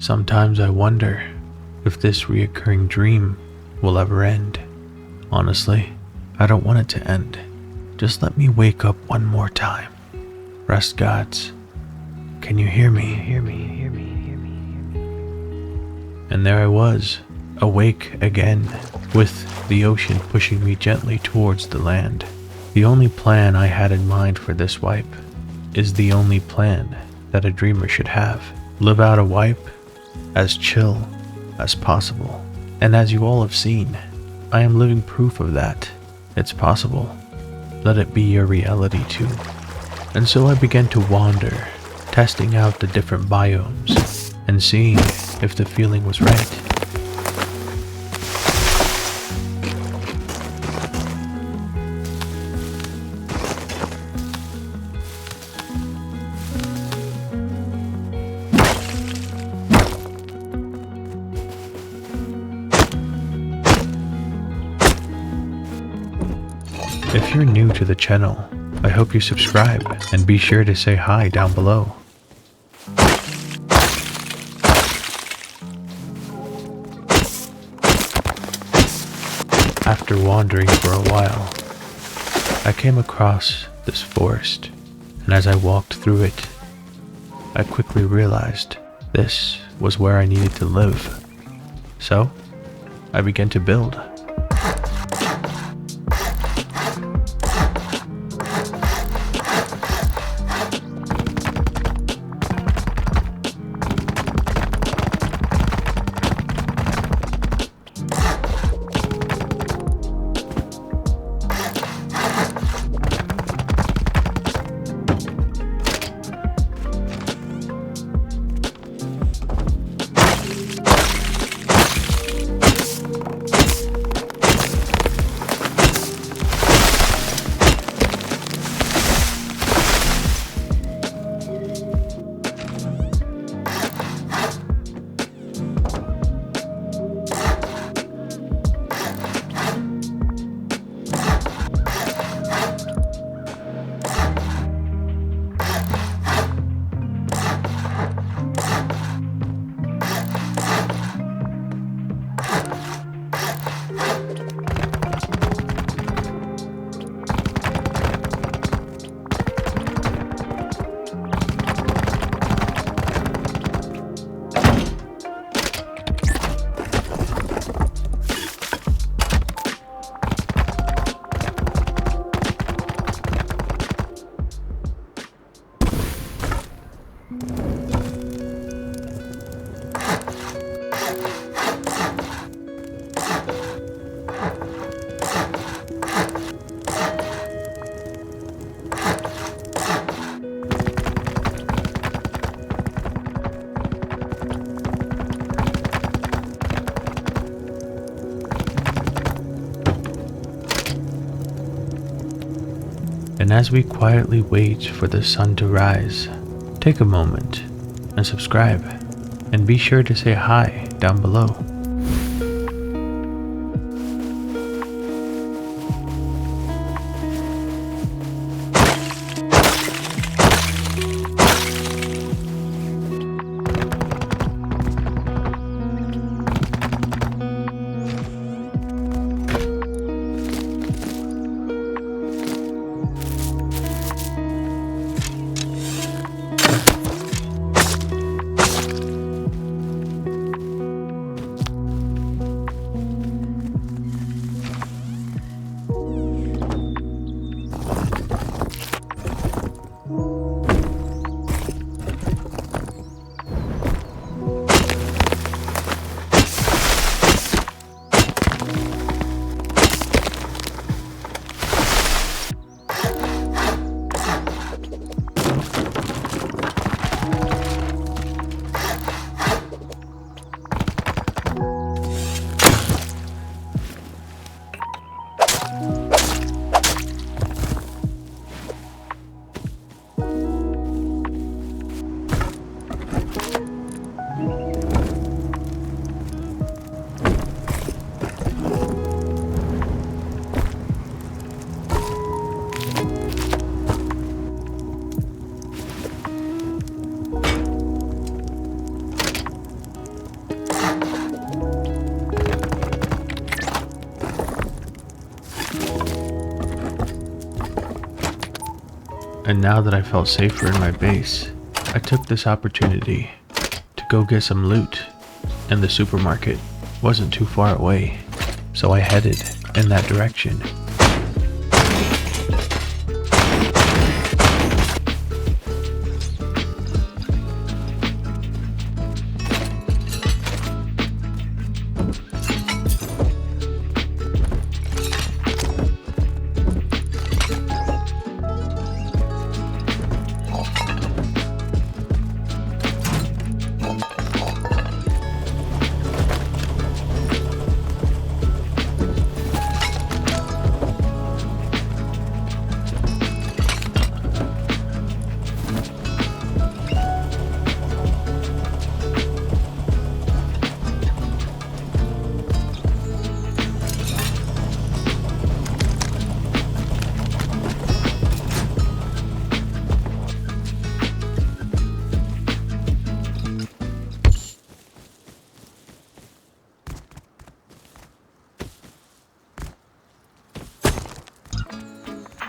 Sometimes I wonder if this reoccurring dream will ever end. Honestly, I don't want it to end. Just let me wake up one more time. Rest gods, can you hear me? And there I was, awake again, with the ocean pushing me gently towards the land. The only plan I had in mind for this wipe is the only plan that a dreamer should have. Live out a wipe as chill as possible. And as you all have seen, I am living proof of that. It's possible. Let it be your reality too. And so I began to wander, testing out the different biomes and seeing if the feeling was right. If you're new to the channel, I hope you subscribe and be sure to say hi down below. After wandering for a while, I came across this forest, and as I walked through it, I quickly realized this was where I needed to live. So, I began to build. And as we quietly wait for the sun to rise, take a moment and subscribe, and be sure to say hi down below. and now that I felt safer in my base, I took this opportunity to go get some loot, and the supermarket wasn't too far away, so I headed in that direction.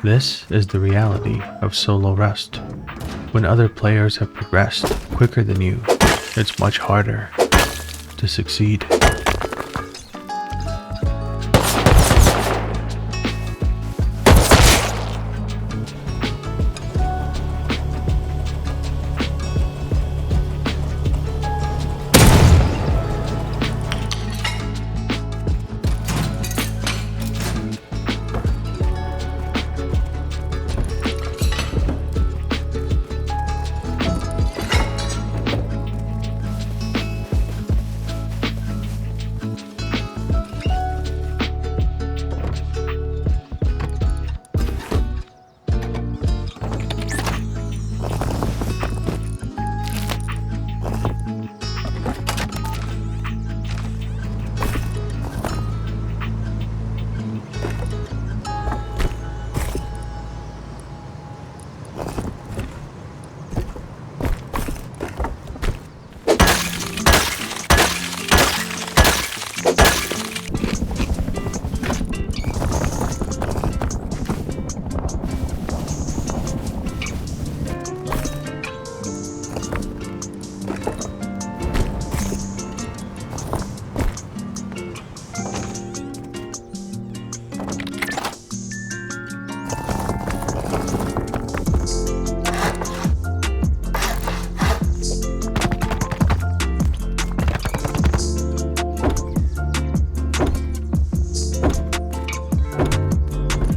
This is the reality of solo Rust. When other players have progressed quicker than you, it's much harder to succeed.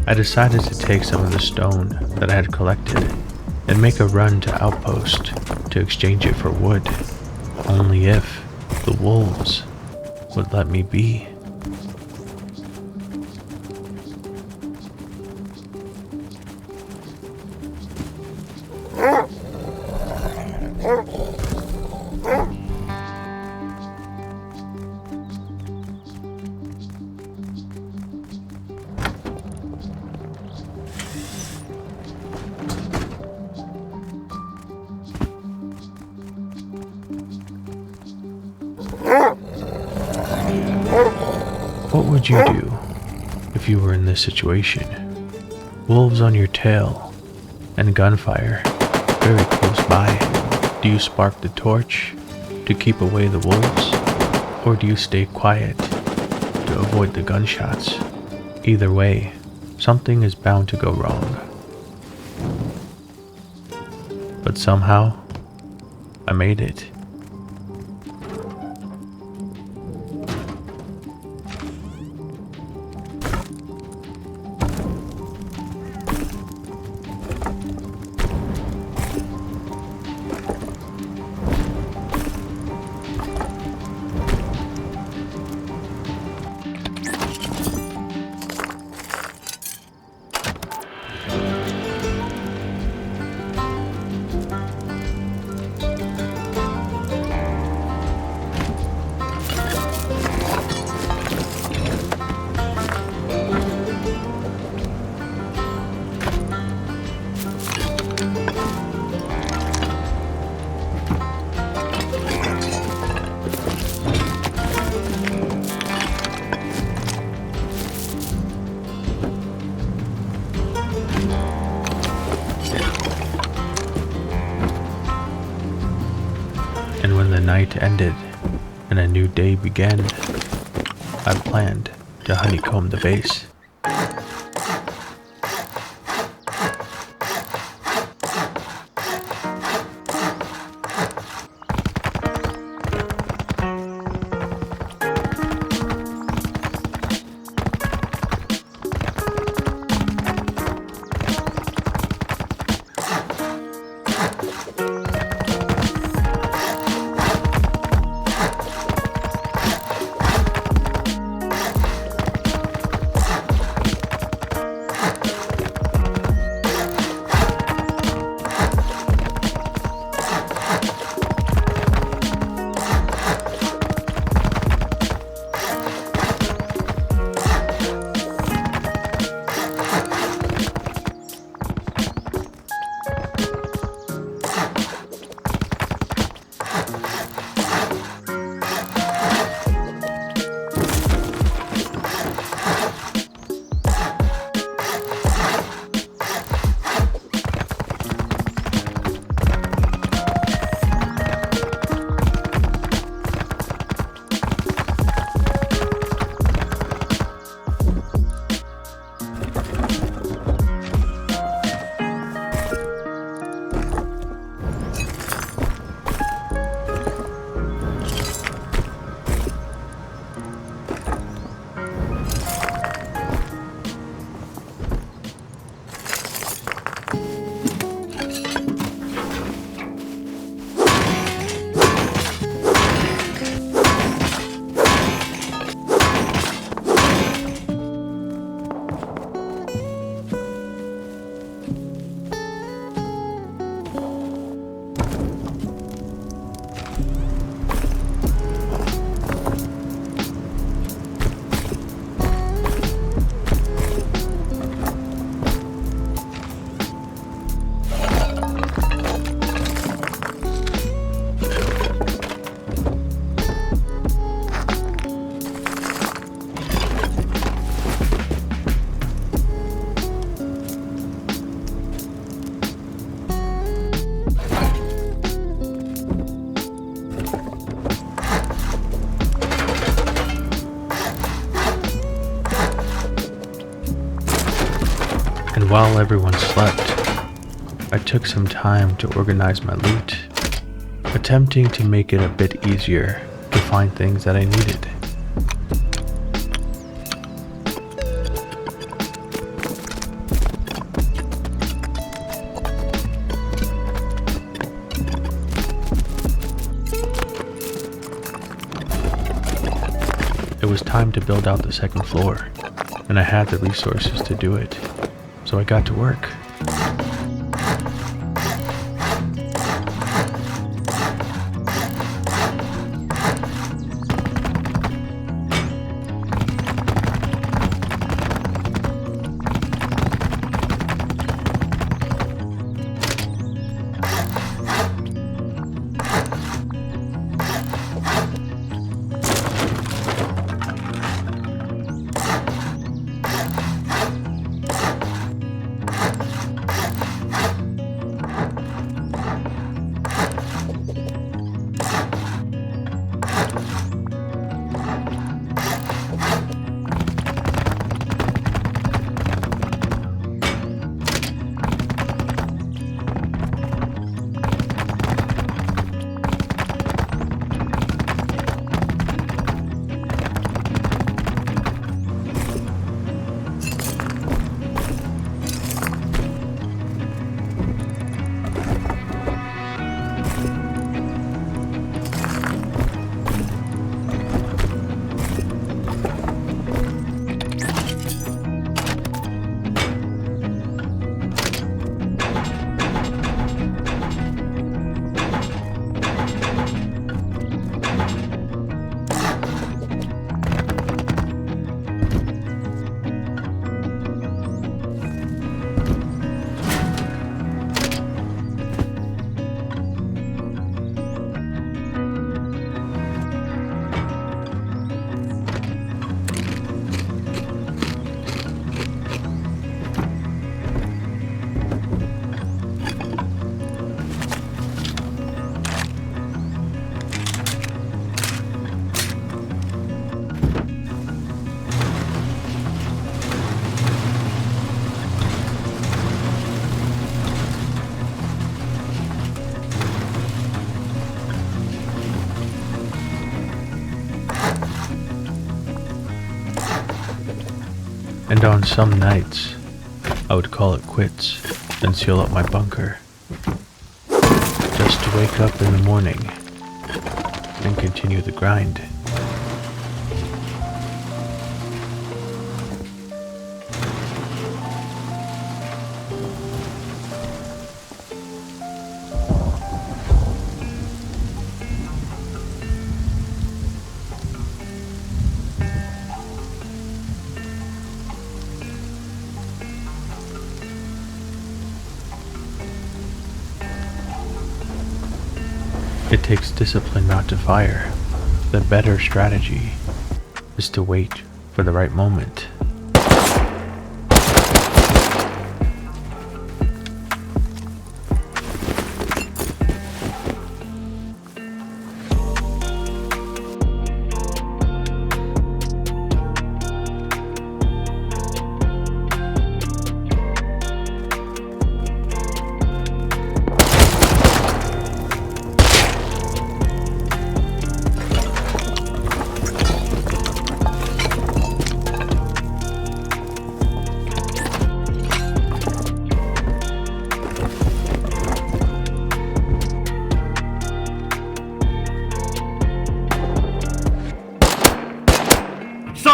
I decided to take some of the stone that I had collected and make a run to Outpost to exchange it for wood, only if the wolves would let me be. What would you do if you were in this situation? Wolves on your tail and gunfire very close by. Do you spark the torch to keep away the wolves, or do you stay quiet to avoid the gunshots? Either way, something is bound to go wrong. But somehow, I made it. night ended and a new day began, I planned to honeycomb the base. And while everyone slept, I took some time to organize my loot, attempting to make it a bit easier to find things that I needed. It was time to build out the second floor, and I had the resources to do it, so I got to work. And on some nights, I would call it quits and seal up my bunker, just to wake up in the morning and continue the grind. It takes discipline not to fire. The better strategy is to wait for the right moment.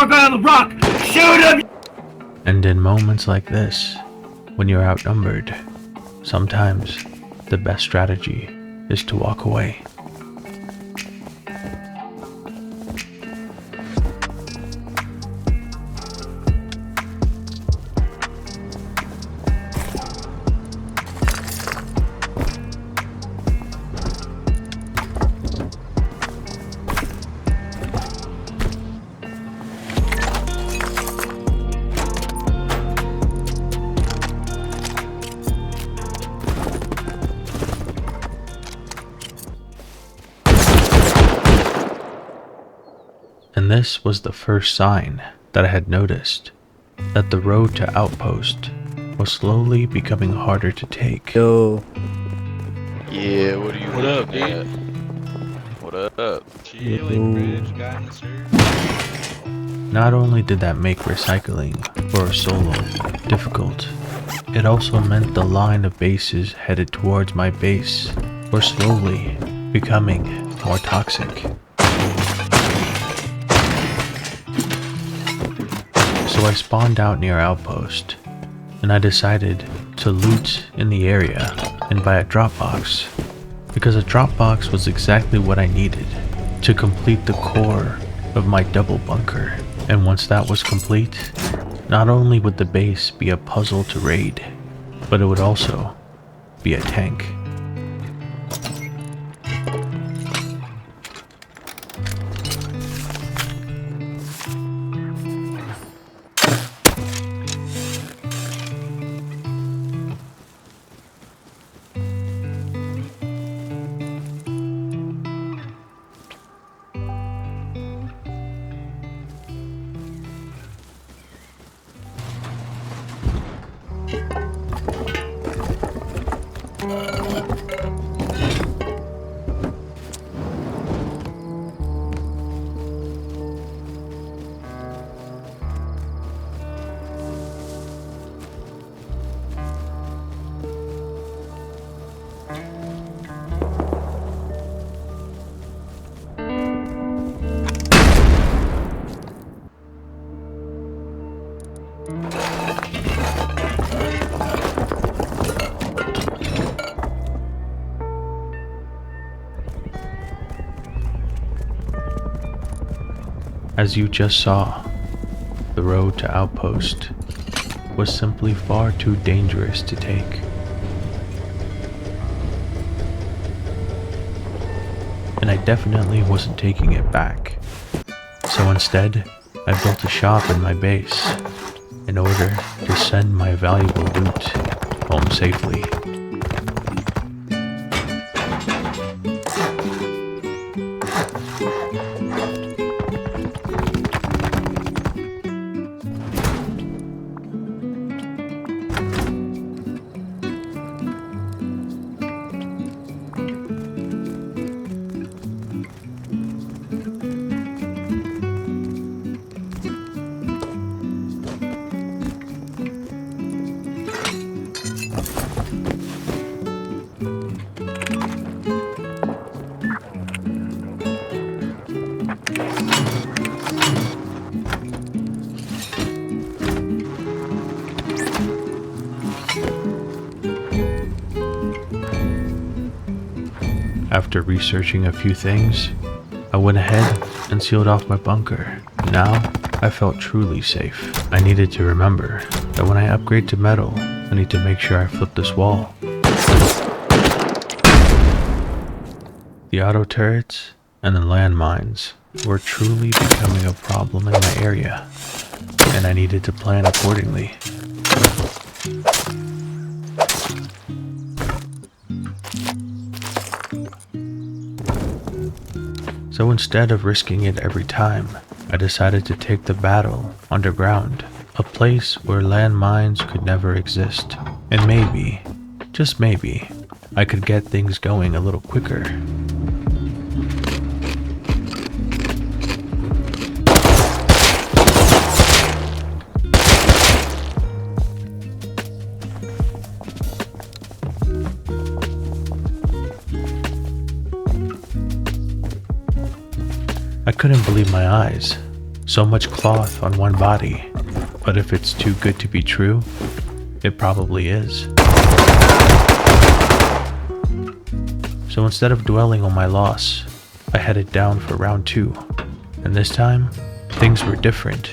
On the rock! Shoot him! And in moments like this, when you're outnumbered, sometimes the best strategy is to walk away. And this was the first sign that I had noticed that the road to Outpost was slowly becoming harder to take. Yo. Yeah, what are you What up, looking dude? at? What up? Chilling, bridge guy, sir. Not only did that make recycling for a solo difficult, it also meant the line of bases headed towards my base were slowly becoming more toxic. So I spawned out near Outpost, and I decided to loot in the area and buy a drop box, because a drop box was exactly what I needed to complete the core of my double bunker. And once that was complete, not only would the base be a puzzle to raid, but it would also be a tank. As you just saw, the road to Outpost was simply far too dangerous to take. And I definitely wasn't taking it back. So instead, I built a shop in my base in order to send my valuable loot home safely. After researching a few things, I went ahead and sealed off my bunker. Now, I felt truly safe. I needed to remember that when I upgrade to metal, I need to make sure I flip this wall. The auto turrets and the landmines were truly becoming a problem in my area, and I needed to plan accordingly. So instead of risking it every time, I decided to take the battle underground, a place where landmines could never exist. And maybe, just maybe, I could get things going a little quicker. I couldn't believe my eyes. So much cloth on one body. But if it's too good to be true, it probably is. So instead of dwelling on my loss, I headed down for round 2. And this time, things were different.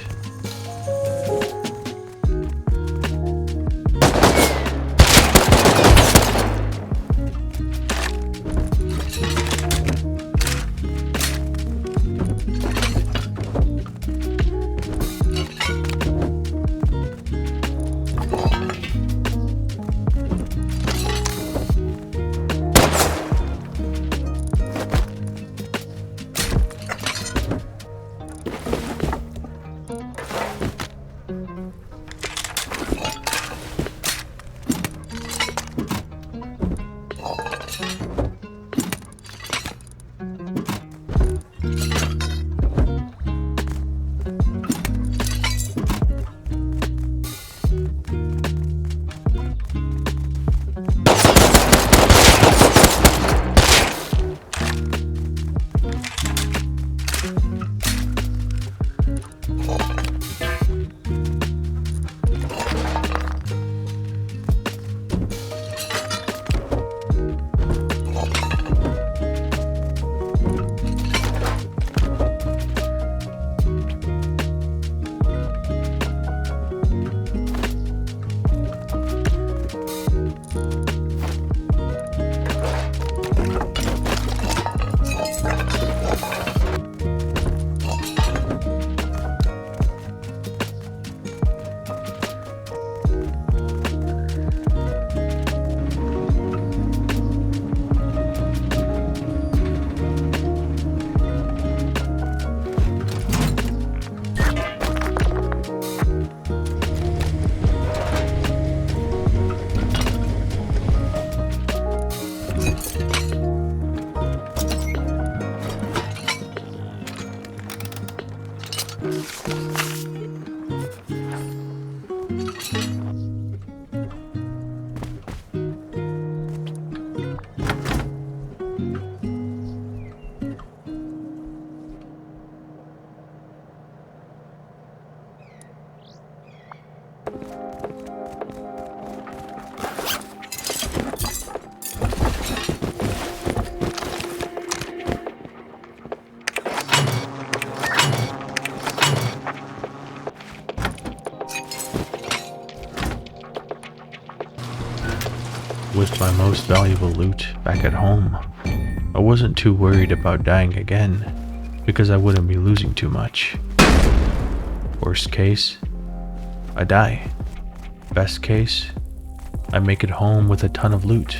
With my most valuable loot back at home, I wasn't too worried about dying again, because I wouldn't be losing too much. Worst case, I die. Best case, I make it home with a ton of loot.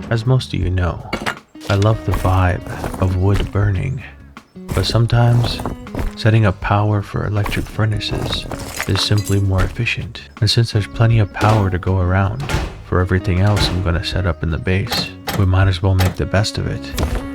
As most of you know, I love the vibe of wood burning, but sometimes setting up power for electric furnaces is simply more efficient. And since there's plenty of power to go around for everything else I'm going to set up in the base, we might as well make the best of it.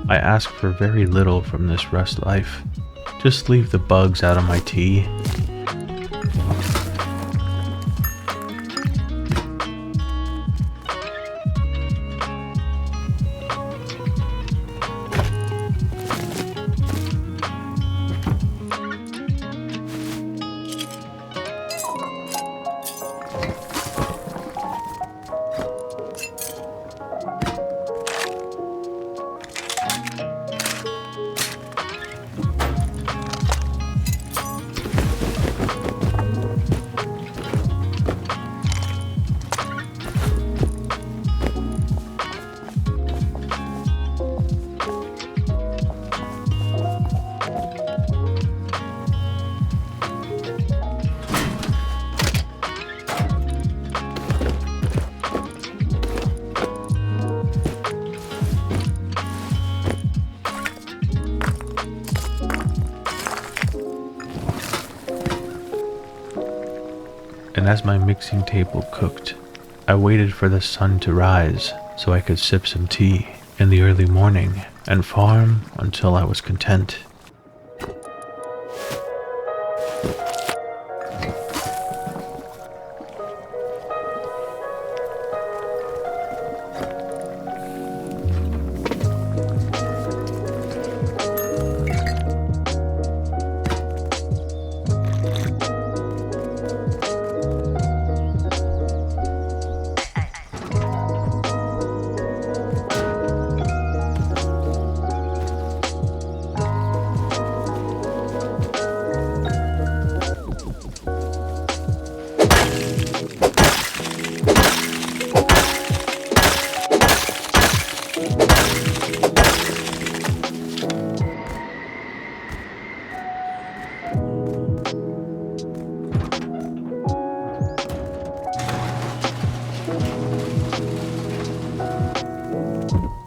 I ask for very little from this rust life. Just leave the bugs out of my tea. And as my mixing table cooked, I waited for the sun to rise so I could sip some tea in the early morning and farm until I was content.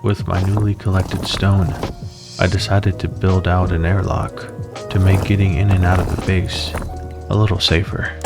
with my newly collected stone, I decided to build out an airlock to make getting in and out of the base a little safer.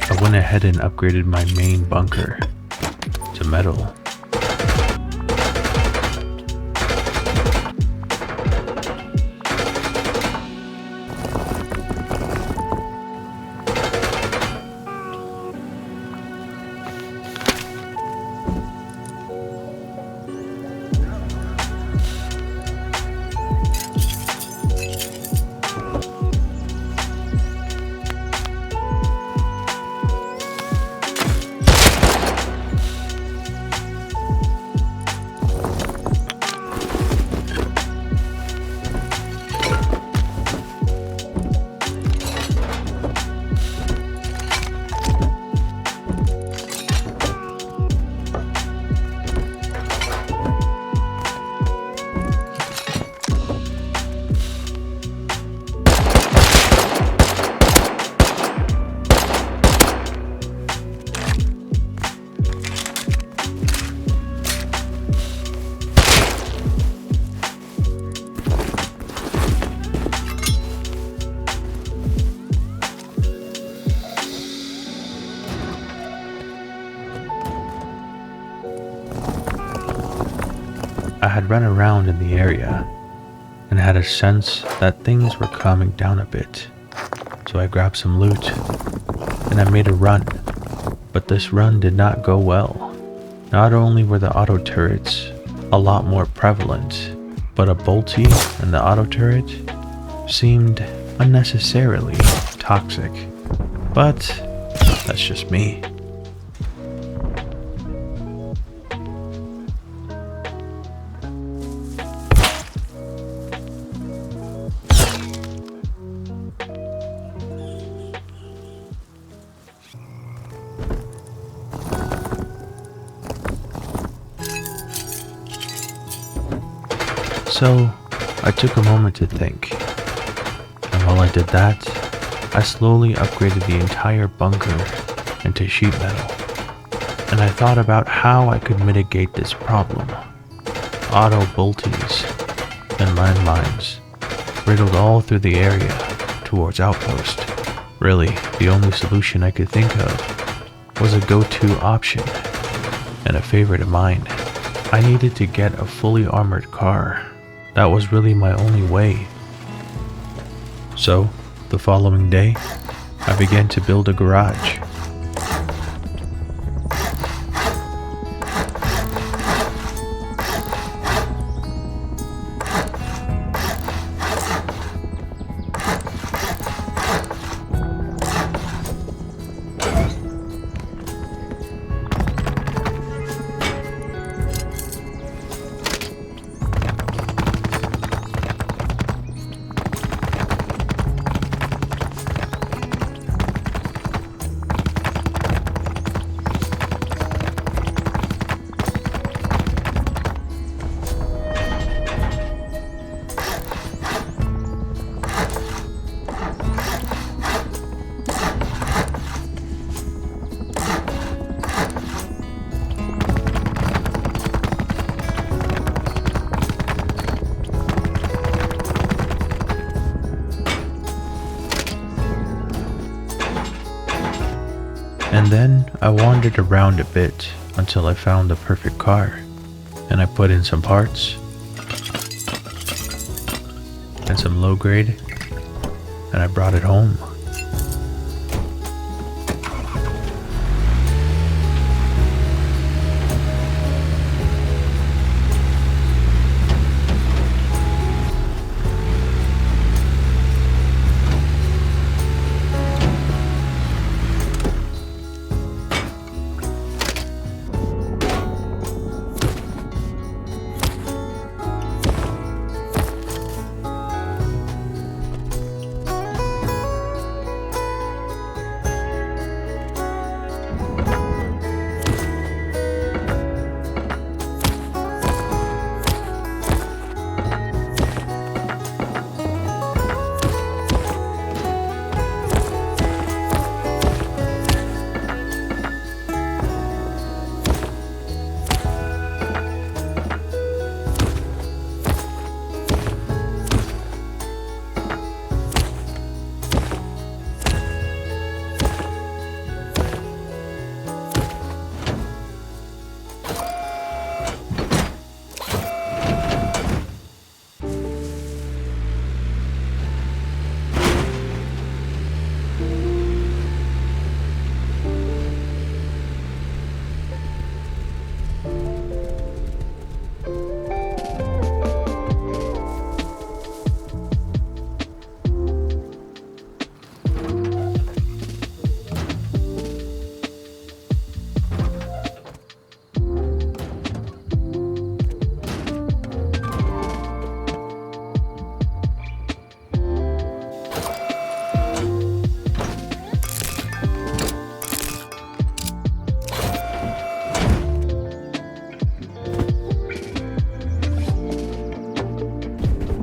I went ahead and upgraded my main bunker to metal. I had run around in the area and had a sense that things were calming down a bit, so I grabbed some loot and I made a run, but this run did not go well. Not only were the auto turrets a lot more prevalent, but a bolty and the auto turret seemed unnecessarily toxic, but that's just me. So I took a moment to think, and while I did that, I slowly upgraded the entire bunker into sheet metal, and I thought about how I could mitigate this problem. Auto bolties and landmines riddled all through the area towards Outpost. Really, the only solution I could think of was a go-to option and a favorite of mine. I needed to get a fully armored car. That was really my only way. So, the following day, I began to build a garage. And then I wandered around a bit until I found the perfect car, and I put in some parts and some low grade, and I brought it home.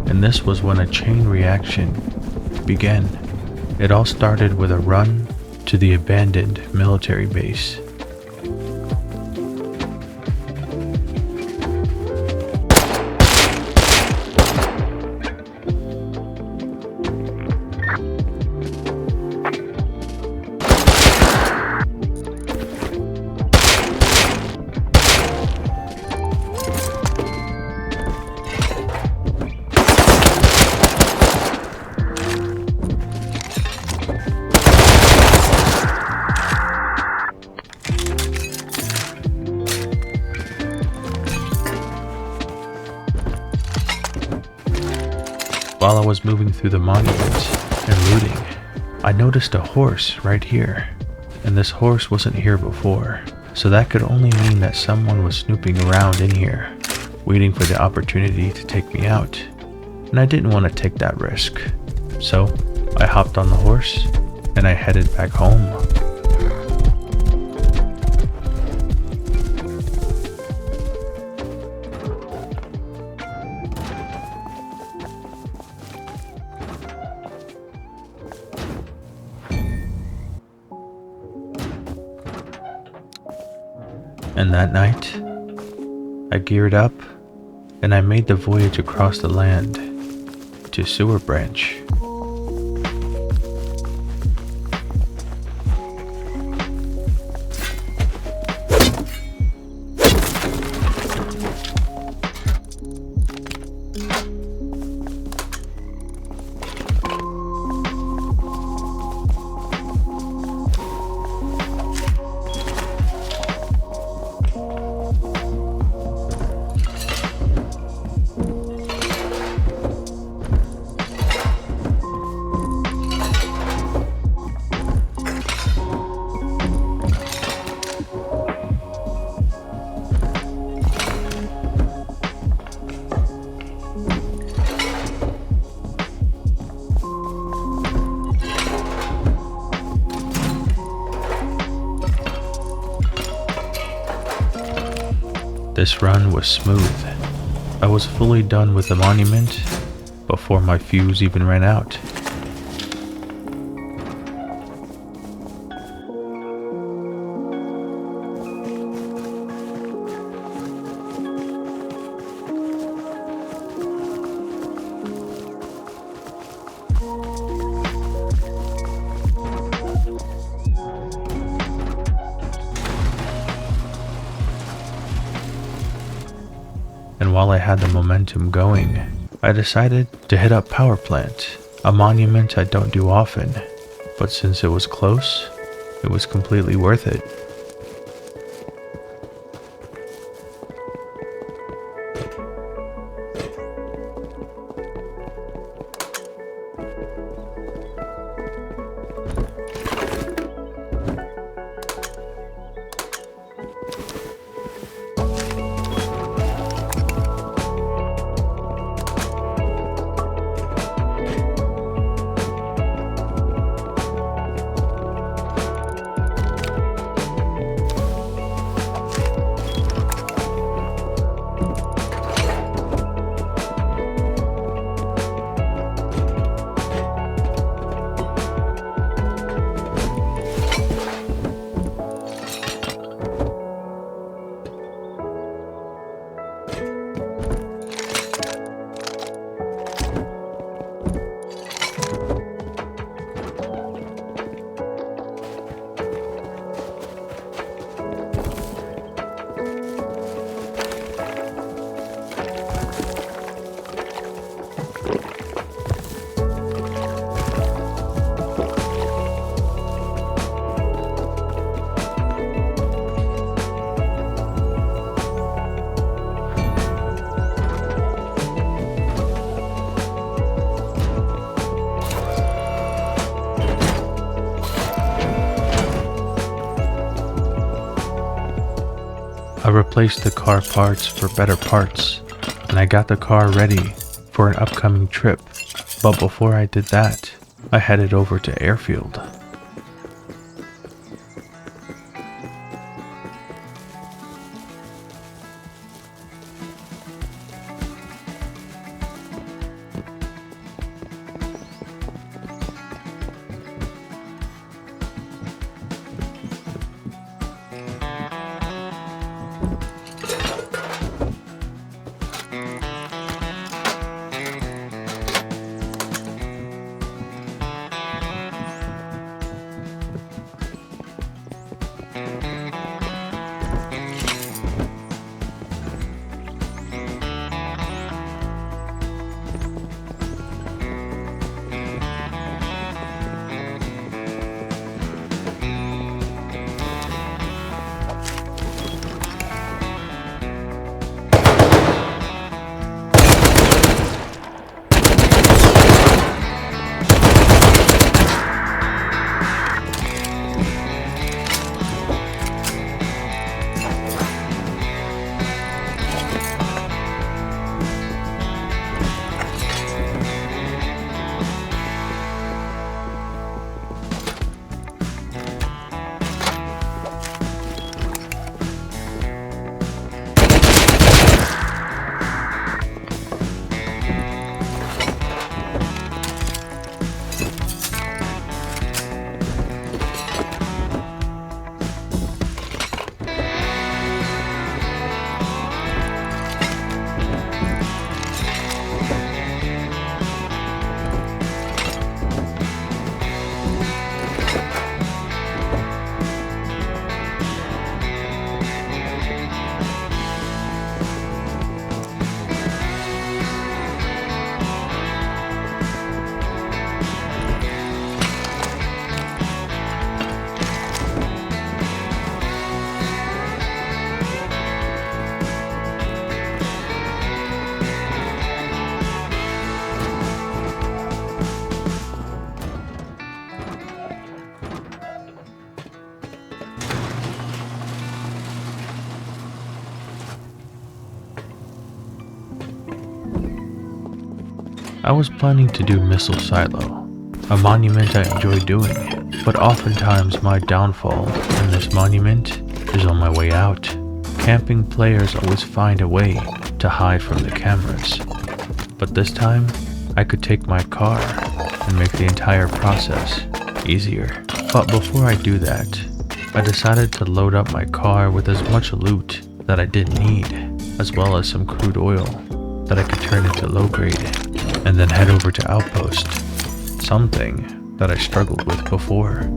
And this was when a chain reaction began. It all started with a run to the abandoned military base. While I was moving through the monument and looting, I noticed a horse right here, and this horse wasn't here before, so that could only mean that someone was snooping around in here, waiting for the opportunity to take me out, and I didn't want to take that risk. So I hopped on the horse and I headed back home. And that night, I geared up and I made the voyage across the land to Sewer Branch. This run was smooth. I was fully done with the monument before my fuse even ran out. while I had the momentum going, I decided to hit up Power Plant, a monument I don't do often, but since it was close, it was completely worth it. I replaced the car parts for better parts, and I got the car ready for an upcoming trip. But before I did that, I headed over to Airfield. I was planning to do Missile Silo, a monument I enjoy doing, but oftentimes my downfall in this monument is on my way out. Camping players always find a way to hide from the cameras, but this time I could take my car and make the entire process easier. But before I do that, I decided to load up my car with as much loot that I didn't need, as well as some crude oil that I could turn into low grade, and then head over to Outpost, something that I struggled with before.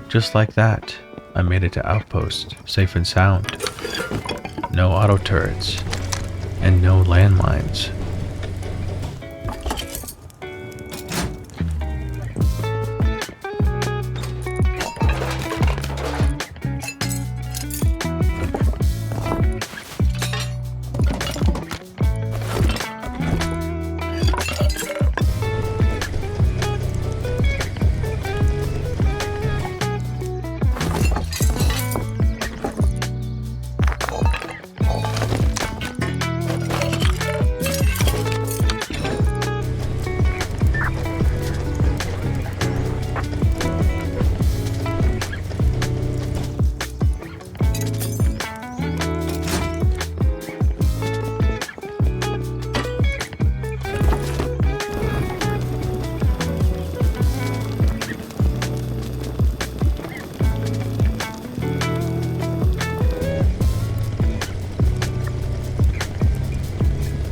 Just like that, I made it to Outpost, safe and sound. No auto turrets, and no landmines.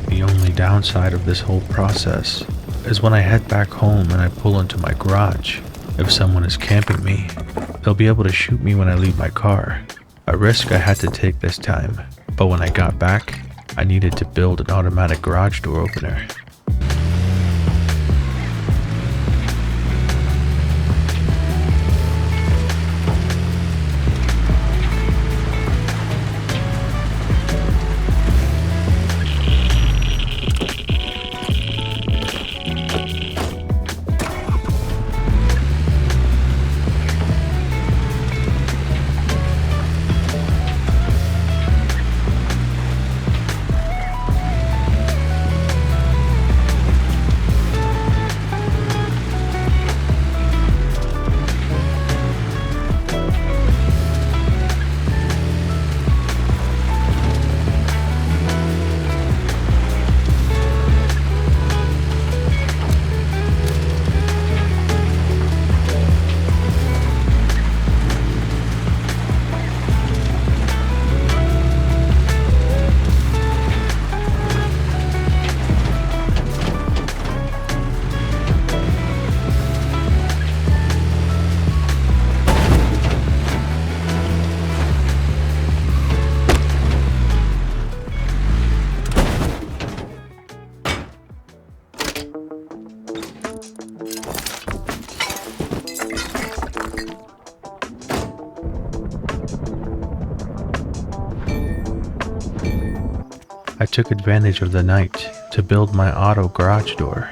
The only downside of this whole process is when I head back home and I pull into my garage. If someone is camping me, they'll be able to shoot me when I leave my car. A risk I had to take this time, but when I got back, I needed to build an automatic garage door opener. I took advantage of the night to build my auto garage door.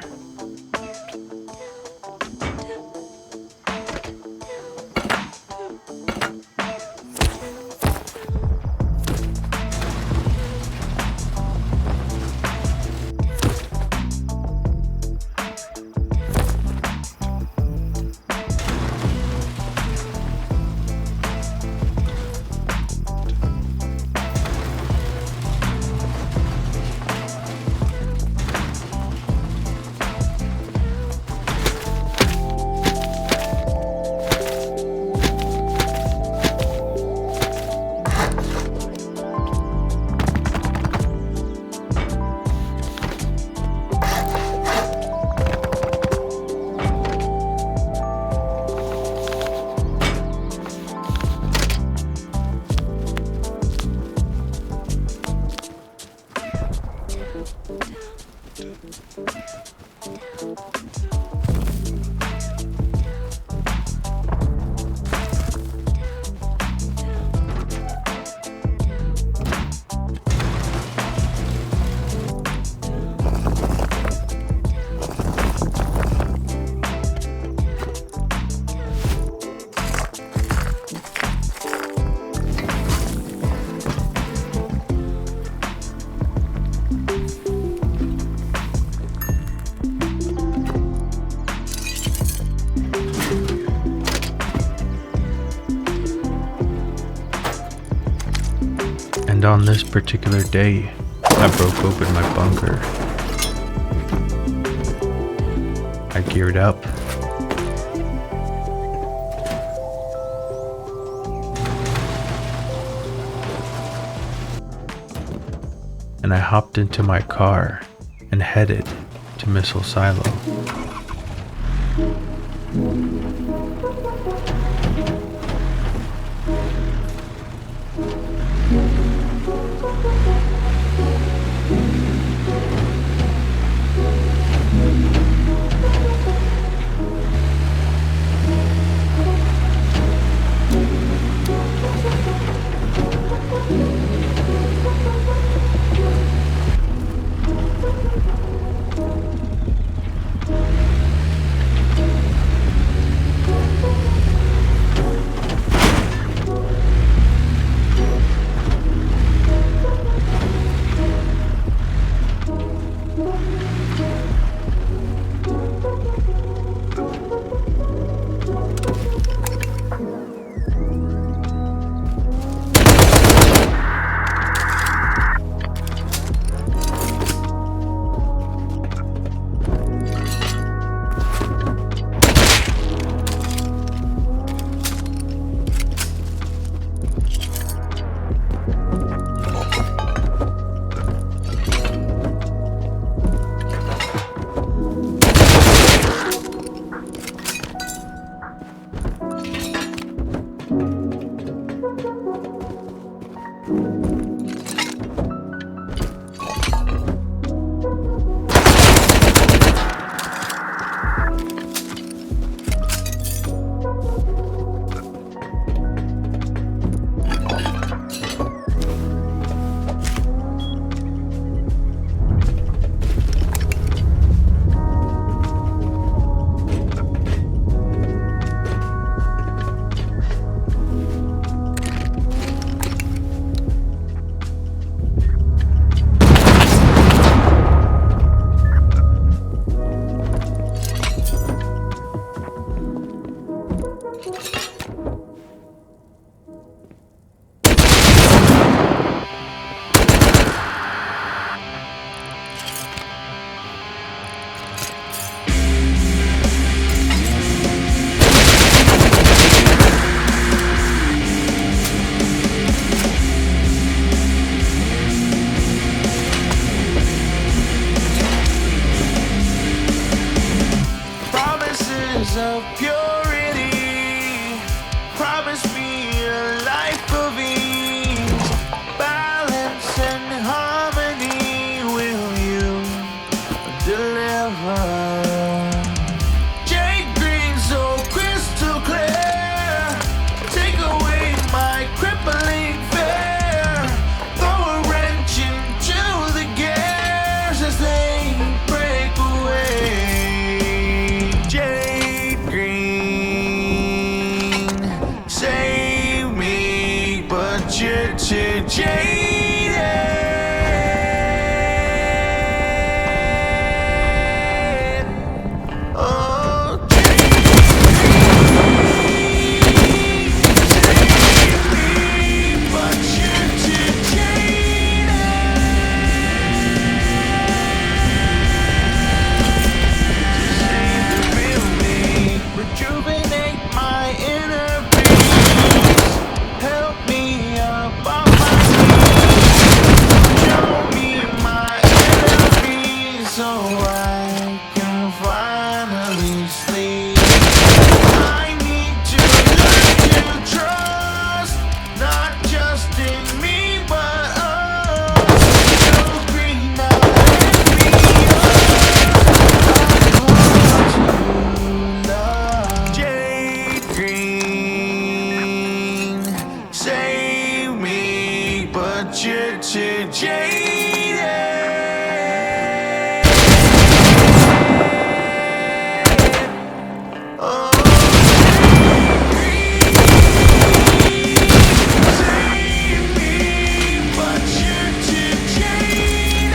And on this particular day, I broke open my bunker. I geared up. And I hopped into my car and headed to Missile Silo. skies of purity. Promise me a life of ease, balance and harmony. Will you deliver? Jade green so crystal clear, take away my crippling fear. Throw a wrench into the gears as they break away. Jade green, save me, but you're too jaded. Oh, but you're too jaded. Rejuvenate my inner beast. Help me above my knees. Show me my enemies so I can finally sleep. I need to learn to trust, not just in me, but us. No green, not envious. Jade green, save me, but you're too jaded. Oh, save me, but you're too jaded.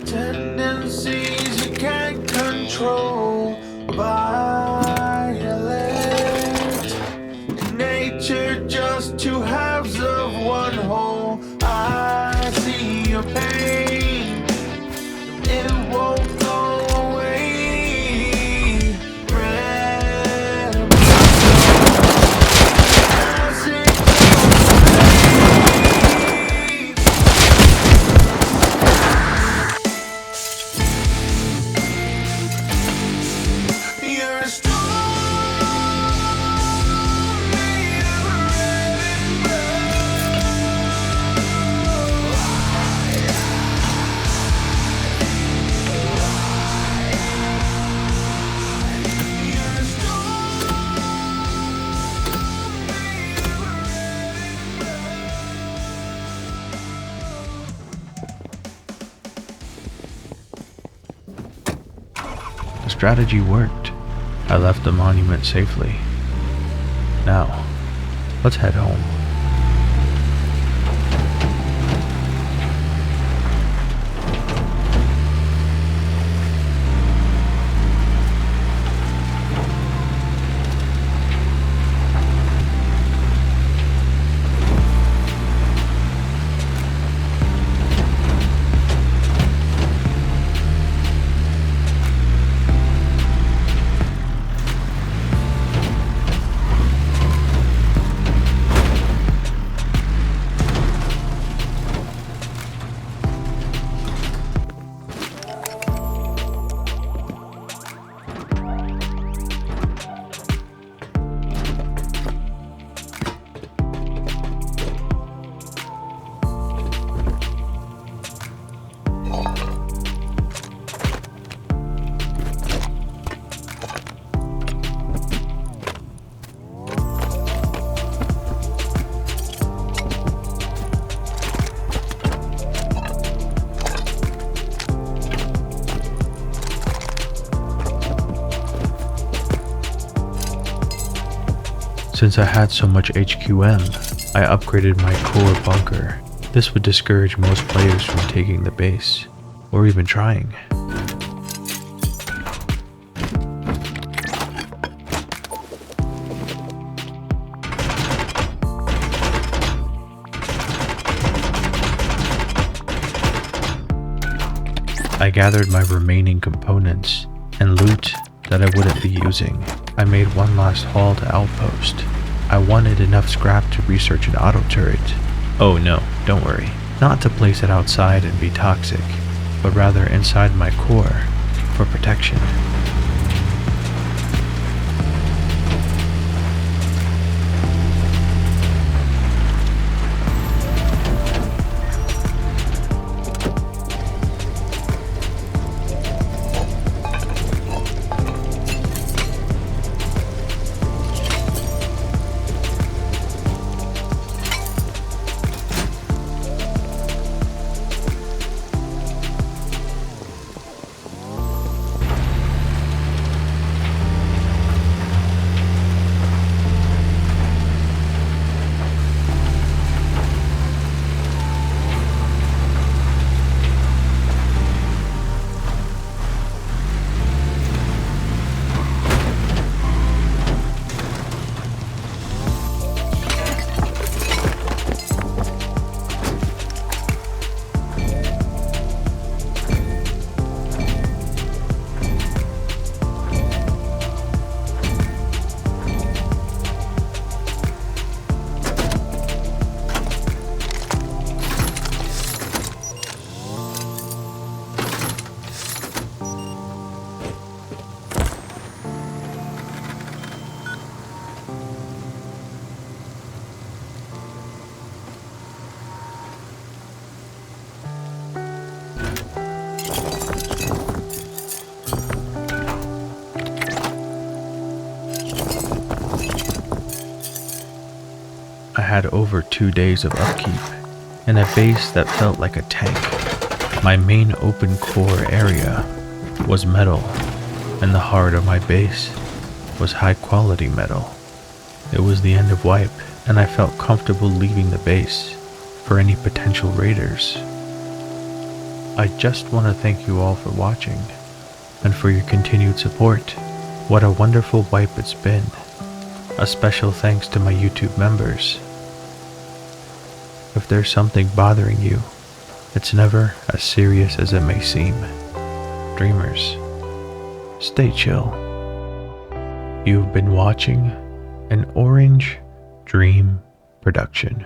Tendencies you can't control. Violent in nature, just two halves of one whole. I see your pain, it won't go away. Red as it you're a storm made of red and blue. You're a storm made of red and The strategy worked. I left the monument safely. Now, let's head home. Since I had so much HQM, I upgraded my core bunker. This would discourage most players from taking the base, or even trying. I gathered my remaining components and loot that I wouldn't be using. I made one last haul to Outpost. I wanted enough scrap to research an auto turret. Oh no, don't worry. Not to place it outside and be toxic, but rather inside my core for protection. I had over 2 days of upkeep, and a base that felt like a tank. My main open core area was metal, and the heart of my base was high quality metal. It was the end of wipe, and I felt comfortable leaving the base for any potential raiders. I just want to thank you all for watching, and for your continued support. What a wonderful wipe it's been. A special thanks to my YouTube members. If there's something bothering you, it's never as serious as it may seem. Dreamers, stay chill. You've been watching an Orange Dream production.